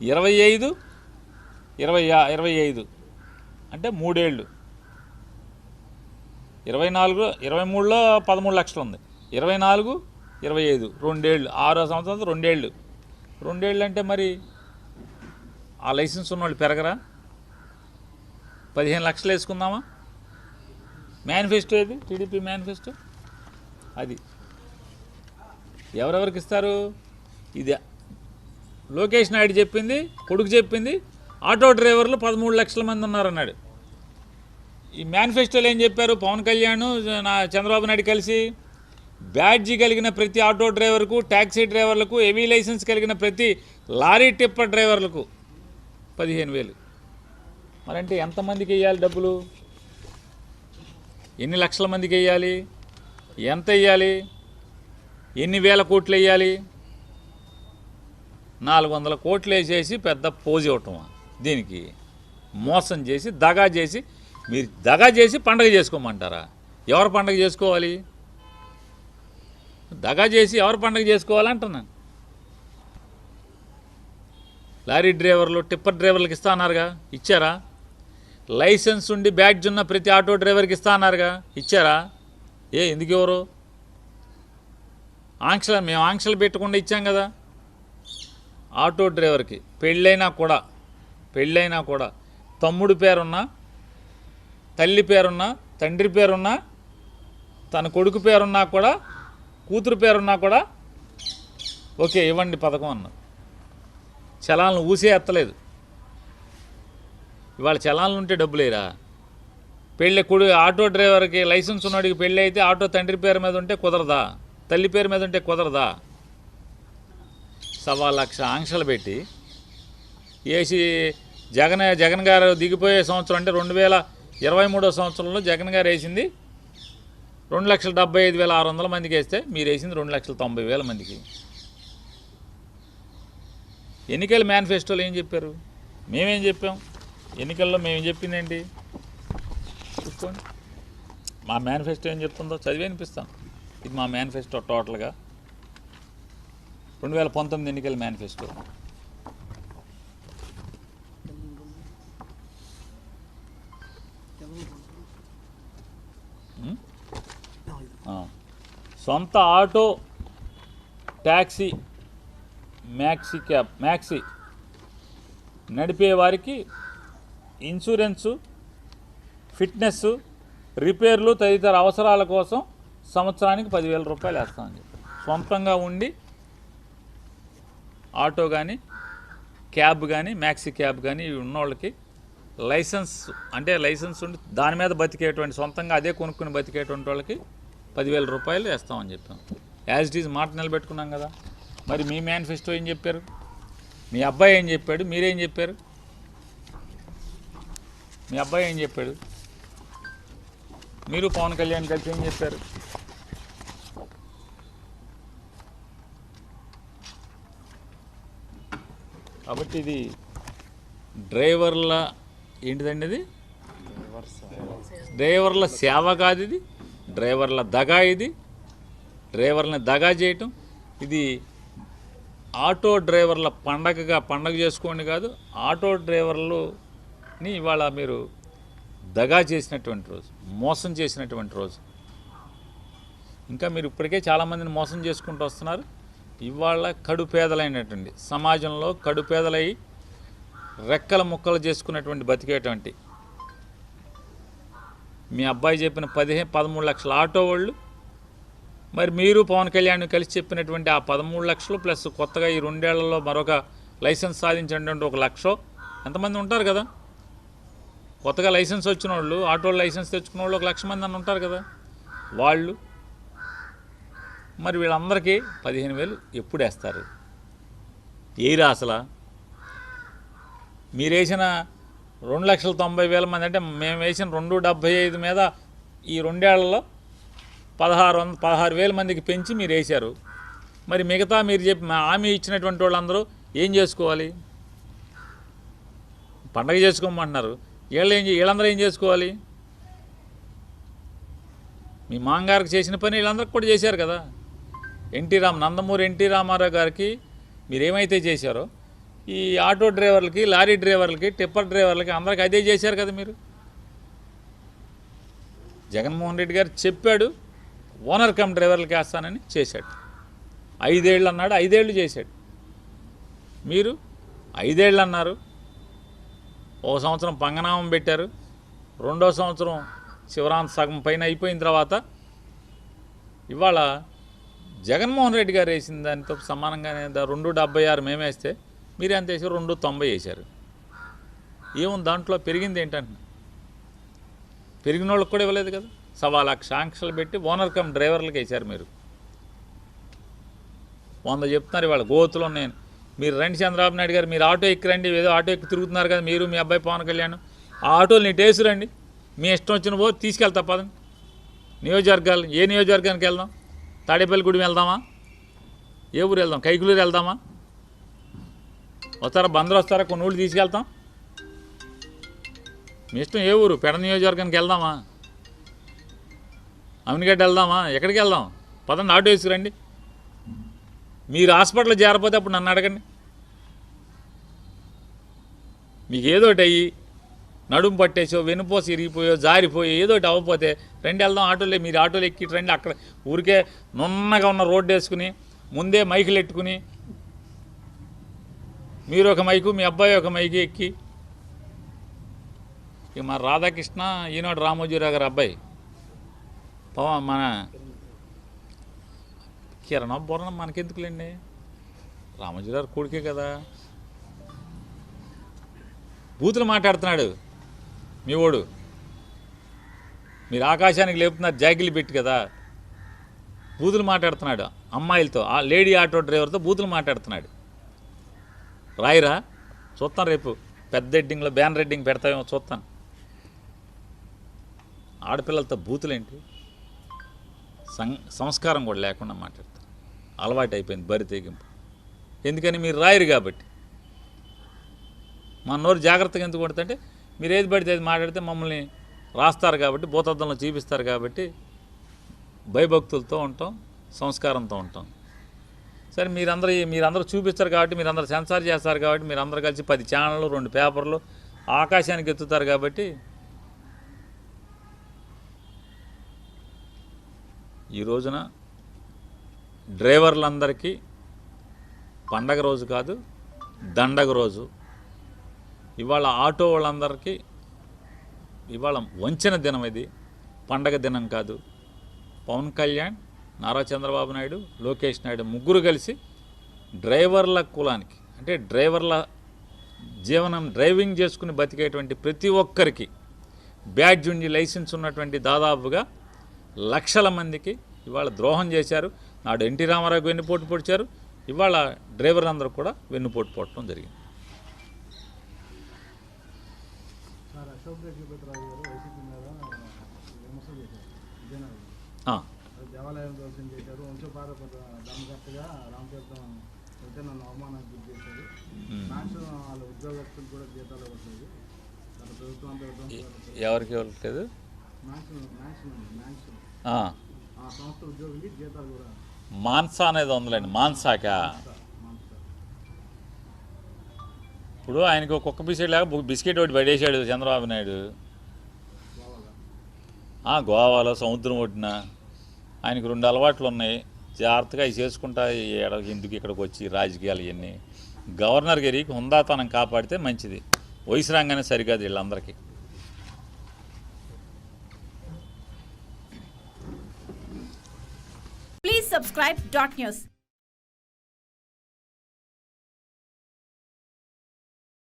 25 25 అంటే 3 ఏళ్ళు. 23లో 13 లక్షలు ఉంది. 24 25 2 ఏళ్ళు, 6 సంవత్సరాలు 2 ఏళ్ళు. 2 ఏళ్ళు అంటే మరి ఆ లైసెన్స్ ఉన్నవాళ్ళు పెరగరా? 15 లక్షలు వేసుకుందామా? మేనిఫెస్టో ఏది? టీడీపీ మేనిఫెస్టో అది ఎవరెవరికి ఇస్తారు? ఇది లోకేష్ నాయుడు చెప్పింది, కొడుకు చెప్పింది. ఆటో డ్రైవర్లు 13 లక్షల మంది ఉన్నారన్నాడు. ఈ మేనిఫెస్టోలో ఏం చెప్పారు? పవన్ కళ్యాణ్ చంద్రబాబు నాయుడు కలిసి బ్యాడ్జీ కలిగిన ప్రతి ఆటో డ్రైవర్కు, ట్యాక్సీ డ్రైవర్లకు, హెవీ లైసెన్స్ కలిగిన ప్రతి లారీ టిప్పర్ డ్రైవర్లకు 15,000. మరంటే ఎంతమందికి వేయాలి డబ్బులు? ఎన్ని లక్షల మందికి వేయాలి? ఎంత వేయాలి? ఎన్ని వేల కోట్లు వేయాలి? 400 కోట్లు వేసేసి పెద్ద పోజు ఇవ్వటం. దీనికి మోసం చేసి దగా చేసి, మీరు దగా చేసి పండగ చేసుకోమంటారా? ఎవరు పండగ చేసుకోవాలి? దగా చేసి ఎవరు పండగ చేసుకోవాలంటున్నాను. లారీ డ్రైవర్లు, టిప్పర్ డ్రైవర్లకు ఇస్తా అన్నారుగా, ఇచ్చారా? లైసెన్స్ ఉండి బ్యాడ్జ్ ఉన్న ప్రతి ఆటో డ్రైవర్కి ఇస్తా అన్నారుగా, ఇచ్చారా? ఎందుకు ఎవరు మేము ఆంక్షలు పెట్టకుండా ఇచ్చాం కదా. ఆటో డ్రైవర్కి పెళ్ళైనా కూడా తమ్ముడు పేరున్నా, తల్లి పేరున్నా, తండ్రి పేరున్నా, తన కొడుకు పేరున్నా కూడా, కూతురు పేరున్నా కూడా ఓకే ఇవ్వండి పథకం అన్నారు. చలాలను ఊసే ఎత్తలేదు. ఇవాళ చలాలను ఉంటే డబ్బులేరా? ఆటో డ్రైవర్కి లైసెన్స్ ఉన్నవాడికి పెళ్ళి అయితే ఆటో తండ్రి పేరు మీద ఉంటే కుదరదా? తల్లి పేరు మీద ఉంటే కుదరదా? 1,00,000 ఆంక్షలు పెట్టి వేసి జగన్ గారు దిగిపోయే సంవత్సరం అంటే 2023 సంవత్సరంలో జగన్ గారు వేసింది 2,75,600 మందికి వేస్తే మీరు వేసింది 2,90,000 మందికి. ఎన్నికల మేనిఫెస్టోలో ఏం చెప్పారు? మేమేం చెప్పాం? ఎన్నికల్లో మేము చెప్పిందేంటి చూసుకోండి. మా మేనిఫెస్టో ఏం చెప్తుందో చదివి అనిపిస్తాం. ఇది మా మేనిఫెస్టో టోటల్గా 2019 ఎన్నికల మేనిఫెస్టో. సొంత ఆటో, ట్యాక్సీ, మ్యాక్సీ నడిపే వారికి ఇన్సూరెన్సు, ఫిట్నెస్, రిపేర్లు తదితర అవసరాల కోసం సంవత్సరానికి 10,000 రూపాయలు వేస్తామని చెప్పి. సొంతంగా ఉండి ఆటో కానీ, క్యాబ్ కానీ, మ్యాక్సీ క్యాబ్ కానీ ఇవి ఉన్నవాళ్ళకి లైసెన్స్ ఉండి దాని మీద బతికేటువంటి, సొంతంగా అదే కొనుక్కుని బతికేటువంటి వాళ్ళకి 10,000 రూపాయలు వేస్తామని చెప్పాం. యాజ్ ఇట్ ఈజ్ మాట నిలబెట్టుకున్నాం కదా. మరి మీ మేనిఫెస్టో ఏం చెప్పారు? మీ అబ్బాయి ఏం చెప్పాడు? మీరేం చెప్పారు? మీ అబ్బాయి ఏం చెప్పాడు? మీరు పవన్ కళ్యాణ్ కలిసి ఏం చెప్పారు? కాబట్టి ఇది డ్రైవర్ల ఏంటిదండి? ఇది డ్రైవర్ల సేవ కాదు, ఇది డ్రైవర్ల దగా. ఇది డ్రైవర్లని దగా చేయటం. ఇది ఆటో డ్రైవర్ల పండగ చేసుకోండి కాదు, ఆటో డ్రైవర్లని ఇవాళ మీరు దగా చేసినటువంటి రోజు, మోసం చేసినటువంటి రోజు. ఇంకా మీరు ఇప్పటికే చాలామందిని మోసం చేసుకుంటూ వస్తున్నారు. ఇవాళ కడుపేదలైనటువంటి సమాజంలో కడుపేదలై రెక్కల ముక్కలు చేసుకున్నటువంటి బతికేటువంటి మీ అబ్బాయి చెప్పిన 13 లక్షల ఆటో వాళ్ళు, మరి మీరు పవన్ కళ్యాణ్ కలిసి చెప్పినటువంటి ఆ 13 లక్షలు ప్లస్ కొత్తగా ఈ 2 ఏళ్లలో మరొక లైసెన్స్ సాధించినటువంటి 1 లక్ష ఎంతమంది ఉంటారు కదా. కొత్తగా లైసెన్స్ వచ్చిన వాళ్ళు, ఆటో లైసెన్స్ తెచ్చుకున్న వాళ్ళు 1 లక్ష మంది అని ఉంటారు కదా. వాళ్ళు మరి వీళ్ళందరికీ 15,000 ఎప్పుడు వేస్తారు? అసలు మీరు వేసిన 2,90,000 మంది అంటే మేము వేసిన 275 మీద ఈ 2 ఏళ్లలో 16,000 మందికి పెంచి మీరు వేశారు. మరి మిగతా మీరు చెప్పి హామీ ఇచ్చినటువంటి వాళ్ళందరూ ఏం చేసుకోవాలి? పండగ చేసుకోమంటున్నారు. వీళ్ళందరూ ఏం చేసుకోవాలి? మీ మాంగారికి చేసిన పని వీళ్ళందరికీ కూడా చేశారు కదా. నందమూరి ఎన్టీ రామారావు గారికి మీరేమైతే చేశారో ఈ ఆటో డ్రైవర్లకి, లారీ డ్రైవర్లకి, టిప్పర్ డ్రైవర్లకి అందరికి అదే చేశారు కదా మీరు. జగన్మోహన్ రెడ్డి గారు చెప్పాడు ఓనర్ కమ్ డ్రైవర్లకి వేస్తానని చేశాడు. 5 ఏళ్ళు అన్నాడు, 5 ఏళ్ళు చేశాడు. మీరు 5 ఏళ్ళు అన్నారు, 1 సంవత్సరం పంగనామం పెట్టారు, 2వ సంవత్సరం శివరాంత్ సగం పైన అయిపోయిన తర్వాత ఇవాళ జగన్మోహన్ రెడ్డి గారు వేసిన దానితో సమానంగానే 2.76 మేమేస్తే మీరు ఎంత వేసారు? 2.90 వేశారు. ఏముంది దాంట్లో? పెరిగింది ఏంటంటే పెరిగిన వాళ్ళకి కూడా ఇవ్వలేదు కదా. 1,00,000 ఆంక్షలు పెట్టి ఓనర్ కమ్ డ్రైవర్లకి వేశారు మీరు. 100 చెప్తున్నారు ఇవాళ గోతులు ఉన్నాయని. మీరు రండి చంద్రబాబు నాయుడు గారు, మీరు ఆటో ఎక్కి రండి, ఏదో ఆటో ఎక్కి తిరుగుతున్నారు కదా మీరు, మీ అబ్బాయి పవన్ కళ్యాణ్. ఆ ఆటోలు నీటి వేసురండి, మీ ఇష్టం వచ్చిన పో తీసుకెళ్తా పదండి. నియోజకవర్గాలు, ఏ నియోజకవర్గానికి వెళ్దాం? తాడేపల్లిగూడెం వెళ్దామా? ఏ ఊరు వెళ్దాం? కైకులూరు వెళ్దామా? వస్తారా? బందరు వస్తారా? కొన్ని ఊళ్ళు తీసుకెళ్తాం. మీ ఇష్టం. ఏ ఊరు? పెడ నియోజకవర్గానికి వెళ్దామా? అమినిగడ్డ వెళ్దామా? ఎక్కడికి వెళ్దాం? పదండి, ఆటో వేసుకురండి. మీరు హాస్పిటల్లో చేరపోతే అప్పుడు నన్ను అడగండి. మీకు ఏదోటి అయ్యి నడుము పట్టేసో, వెనుపోసి ఇరిగిపోయో, జారిపోయో ఏదోటి అవ్వకపోతే రండి వెళ్దాం ఆటోలే. మీరు ఆటోలు ఎక్కి రండి. అక్కడ ఊరికే నున్నగా ఉన్న రోడ్డు వేసుకుని ముందే మైకులు ఎట్టుకుని మీరు ఒక మైకు, మీ అబ్బాయి ఒక మైకు ఎక్కి. ఇక మా రాధాకృష్ణ, ఈనాడు రామోజీరావు గారు అబ్బాయి మన కిరణం బోరణం మనకెందుకులేండి, రామోజీరావు కొడుకే కదా. బూతులు మాట్లాడుతున్నాడు మీ ఓడు. మీరు ఆకాశానికి లేపుతున్నారు జాగిలు పెట్టి కదా. బూతులు మాట్లాడుతున్నాడు అమ్మాయిలతో, ఆ లేడీ ఆటో డ్రైవర్తో బూతులు మాట్లాడుతున్నాడు. రాయిరా, చూస్తాను రేపు పెద్ద ఎడ్డింగ్లో బ్యాన్ రెడ్డింగ్ పెడతామేమో చూస్తాను. ఆడపిల్లలతో బూతులేంటి? సంస్కారం కూడా లేకుండా మాట్లాడతారు. అలవాటు అయిపోయింది బరి తెగింపు. ఎందుకని? మీరు రాయరు కాబట్టి. మా నోరు జాగ్రత్తగా ఎందుకు కొడుతుంటే మీరు ఏది పడితే అది మాట్లాడితే మమ్మల్ని రాస్తారు కాబట్టి, భూతద్దంలో చూపిస్తారు కాబట్టి భయభక్తులతో ఉంటాం, సంస్కారంతో ఉంటాం. సరే మీరందరూ చూపిస్తారు కాబట్టి, మీరందరూ సెన్సార్ చేస్తారు కాబట్టి, మీరందరూ కలిసి 10 ఛానళ్ళు, 2 పేపర్లు ఆకాశానికి ఎత్తుతారు కాబట్టి ఈ రోజున డ్రైవర్లందరికీ పండగ రోజు కాదు, దండగ రోజు. ఇవాళ ఆటో వాళ్ళందరికీ ఇవాళ వంచన దినం, ఇది పండగ దినం కాదు. పవన్ కళ్యాణ్, నారా చంద్రబాబు నాయుడు, లోకేష్ నాయుడు ముగ్గురు కలిసి డ్రైవర్ల కులానికి, అంటే డ్రైవర్ల జీవనం డ్రైవింగ్ చేసుకుని బతికేటువంటి ప్రతి ఒక్కరికి బ్యాడ్జ్ ఉండి లైసెన్స్ ఉన్నటువంటి దాదాపుగా లక్షల మందికి ఇవాళ ద్రోహం చేశారు. నాడు ఎన్టీ రామారావుకి వెన్నుపోటు పొడిచారు, ఇవాళ డ్రైవర్లందరూ కూడా వెన్నుపోటు పొట్టడం జరిగింది. దేవాలయం దర్శనం చేశారు, వంశపారపర ధర్మకర్తగా రామతీర్థం అయితే నన్ను అవమానానికి గురి చేశారు. మ్యాక్సిమం వాళ్ళ ఉద్యోగస్తులు కూడా జీతాలు ఇవ్వట్లేదు. గత ప్రభుత్వం ఎవరికి ఇవ్వట్లేదు? ఆ సంస్థ ఉద్యోగులకి జీతాలు కూడా. మాన్సా అనేది ఉందిలేండి. మాన్సాకా ఇప్పుడు ఆయనకు కుక్క బిస్కెట్ లాగా బిస్కెట్ ఒకటి పడేశాడు చంద్రబాబు నాయుడు. గోవాలో సముద్రం ఒడ్డున ఆయనకు 2 అలవాట్లు ఉన్నాయి. జాగ్రత్తగా అవి చేసుకుంటా ఎందుకు ఇక్కడికి వచ్చి రాజకీయాలు ఇవన్నీ. గవర్నర్ గారికి హుందాతనం కాపాడితే మంచిది. వయసు రాగానే సరికాదు వీళ్ళందరికీ. Please subscribe dot news.